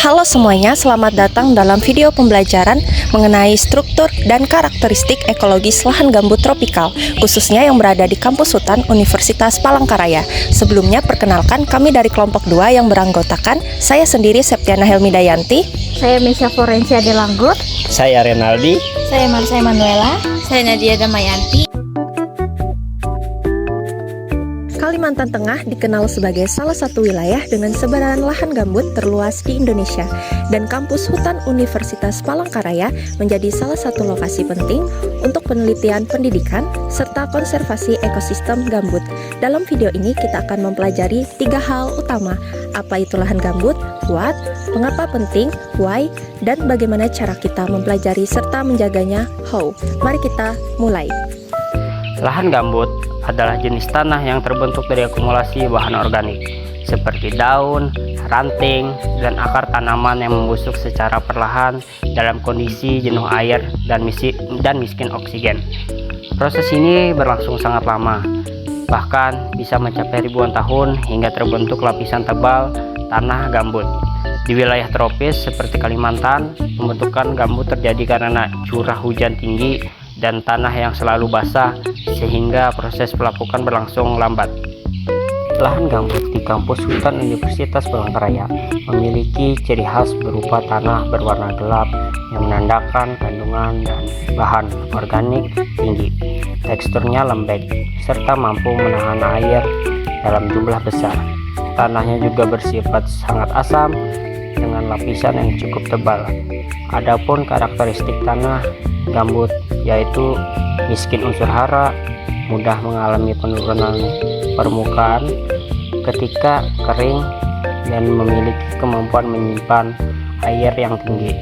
Halo semuanya, selamat datang dalam video pembelajaran mengenai struktur dan karakteristik ekologis lahan gambut tropikal, khususnya yang berada di kampus hutan Universitas Palangkaraya. Sebelumnya, perkenalkan kami dari kelompok 2 yang beranggotakan, saya sendiri Septiana Helmi Dayanti, saya Mesya Florencia Delanggur, saya Renaldi, saya Marsha Manuela, saya Nadia Damayanti. Kalimantan Tengah dikenal sebagai salah satu wilayah dengan sebaran lahan gambut terluas di Indonesia, dan kampus hutan Universitas Palangkaraya menjadi salah satu lokasi penting untuk penelitian pendidikan serta konservasi ekosistem gambut. Dalam video ini kita akan mempelajari 3 hal utama, apa itu lahan gambut, what, mengapa penting, why, dan bagaimana cara kita mempelajari serta menjaganya, how. Mari kita mulai. Lahan gambut adalah jenis tanah yang terbentuk dari akumulasi bahan organik seperti daun, ranting, dan akar tanaman yang membusuk secara perlahan dalam kondisi jenuh air dan miskin oksigen. Proses ini berlangsung sangat lama, bahkan bisa mencapai ribuan tahun hingga terbentuk lapisan tebal tanah gambut. Di wilayah tropis seperti Kalimantan, pembentukan gambut terjadi karena curah hujan tinggi dan tanah yang selalu basah sehingga proses pelapukan berlangsung lambat. Lahan gambut di kampus hutan Universitas Palangkaraya memiliki ciri khas berupa tanah berwarna gelap yang menandakan kandungan dan bahan organik tinggi, teksturnya lembek, serta mampu menahan air dalam jumlah besar. Tanahnya juga bersifat sangat asam dengan lapisan yang cukup tebal. Adapun karakteristik tanah gambut yaitu miskin unsur hara, mudah mengalami penurunan permukaan ketika kering, dan memiliki kemampuan menyimpan air yang tinggi.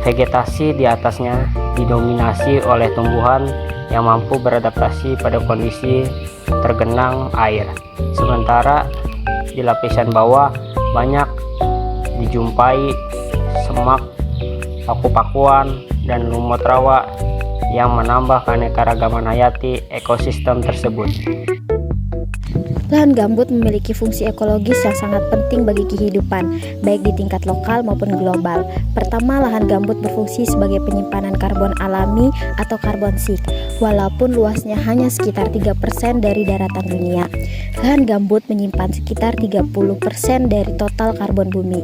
Vegetasi di atasnya didominasi oleh tumbuhan yang mampu beradaptasi pada kondisi tergenang air. Sementara di lapisan bawah banyak dijumpai semak, paku-pakuan, dan lumut rawa yang menambah keanekaragaman hayati ekosistem tersebut. Lahan gambut memiliki fungsi ekologis yang sangat penting bagi kehidupan, baik di tingkat lokal maupun global. Pertama, lahan gambut berfungsi sebagai penyimpanan karbon alami atau karbon sink, walaupun luasnya hanya sekitar 3% dari daratan dunia. Lahan gambut menyimpan sekitar 30% dari total karbon bumi.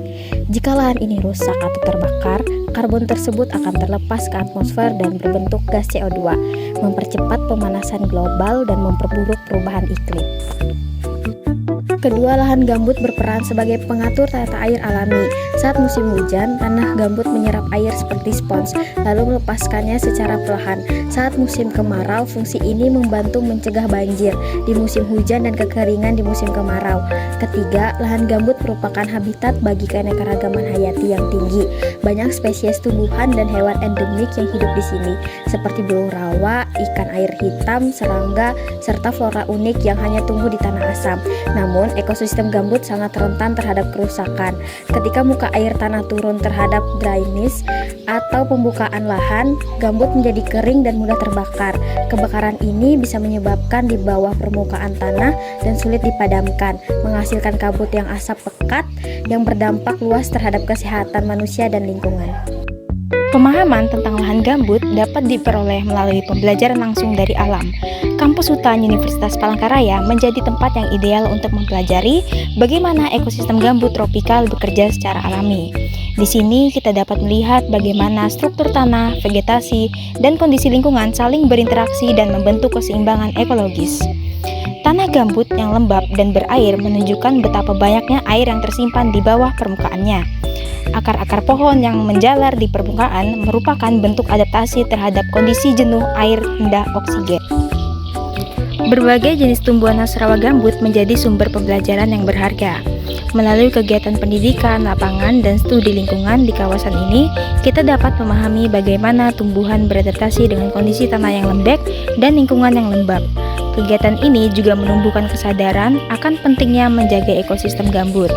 Jika lahan ini rusak atau terbakar, karbon tersebut akan terlepas ke atmosfer dan berbentuk gas CO2, mempercepat pemanasan global dan memperburuk perubahan iklim. Kedua, lahan gambut berperan sebagai pengatur tata air alami. Saat musim hujan, tanah gambut menyerap air seperti spons, lalu melepaskannya secara perlahan. Saat musim kemarau, fungsi ini membantu mencegah banjir di musim hujan dan kekeringan di musim kemarau. Ketiga, lahan gambut merupakan habitat bagi keanekaragaman hayati yang tinggi. Banyak spesies tumbuhan dan hewan endemik yang hidup di sini, seperti burung rawa, ikan air hitam, serangga, serta flora unik yang hanya tumbuh di tanah asam. Namun, ekosistem gambut sangat rentan terhadap kerusakan. Ketika muka air tanah turun terhadap dryness atau pembukaan lahan, gambut menjadi kering dan mudah terbakar. Kebakaran ini bisa menyebabkan di bawah permukaan tanah dan sulit dipadamkan, menghasilkan kabut yang asap pekat yang berdampak luas terhadap kesehatan manusia dan lingkungan. Pemahaman tentang lahan gambut dapat diperoleh melalui pembelajaran langsung dari alam. Kampus Hutan Universitas Palangkaraya menjadi tempat yang ideal untuk mempelajari bagaimana ekosistem gambut tropikal bekerja secara alami. Di sini kita dapat melihat bagaimana struktur tanah, vegetasi, dan kondisi lingkungan saling berinteraksi dan membentuk keseimbangan ekologis. Tanah gambut yang lembab dan berair menunjukkan betapa banyaknya air yang tersimpan di bawah permukaannya. Akar-akar pohon yang menjalar di permukaan merupakan bentuk adaptasi terhadap kondisi jenuh air rendah oksigen. Berbagai jenis tumbuhan khas rawa gambut menjadi sumber pembelajaran yang berharga. Melalui kegiatan pendidikan, lapangan, dan studi lingkungan di kawasan ini, kita dapat memahami bagaimana tumbuhan beradaptasi dengan kondisi tanah yang lembek dan lingkungan yang lembab. Kegiatan ini juga menumbuhkan kesadaran akan pentingnya menjaga ekosistem gambut.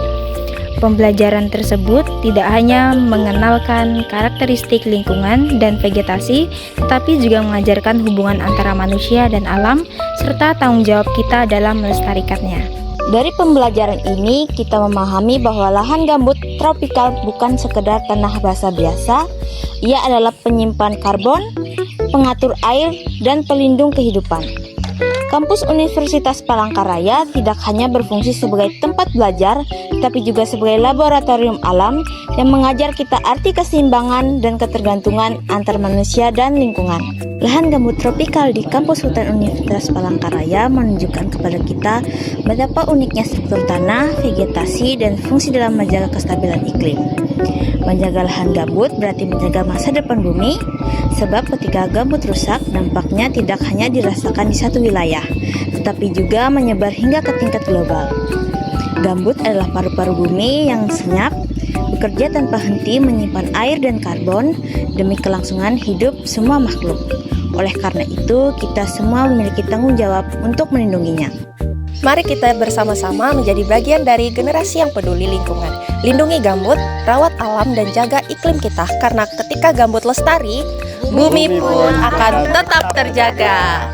Pembelajaran tersebut tidak hanya mengenalkan karakteristik lingkungan dan vegetasi, tetapi juga mengajarkan hubungan antara manusia dan alam, serta tanggung jawab kita dalam melestarikannya. Dari pembelajaran ini, kita memahami bahwa lahan gambut tropikal bukan sekedar tanah basah biasa, ia adalah penyimpan karbon, pengatur air, dan pelindung kehidupan. Kampus Universitas Palangkaraya tidak hanya berfungsi sebagai tempat belajar, tapi juga sebagai laboratorium alam yang mengajar kita arti keseimbangan dan ketergantungan antar manusia dan lingkungan. Lahan gambut tropikal di kampus hutan Universitas Palangkaraya menunjukkan kepada kita betapa uniknya struktur tanah, vegetasi, dan fungsi dalam menjaga kestabilan iklim. Menjaga lahan gambut berarti menjaga masa depan bumi, sebab ketika gambut rusak, dampaknya tidak hanya dirasakan di satu wilayah, tetapi juga menyebar hingga ke tingkat global. Gambut adalah paru-paru bumi yang senyap, bekerja tanpa henti menyimpan air dan karbon demi kelangsungan hidup semua makhluk. Oleh karena itu, kita semua memiliki tanggung jawab untuk melindunginya. Mari kita bersama-sama menjadi bagian dari generasi yang peduli lingkungan. Lindungi gambut, rawat alam, dan jaga iklim kita. Karena ketika gambut lestari, bumi pun akan tetap terjaga.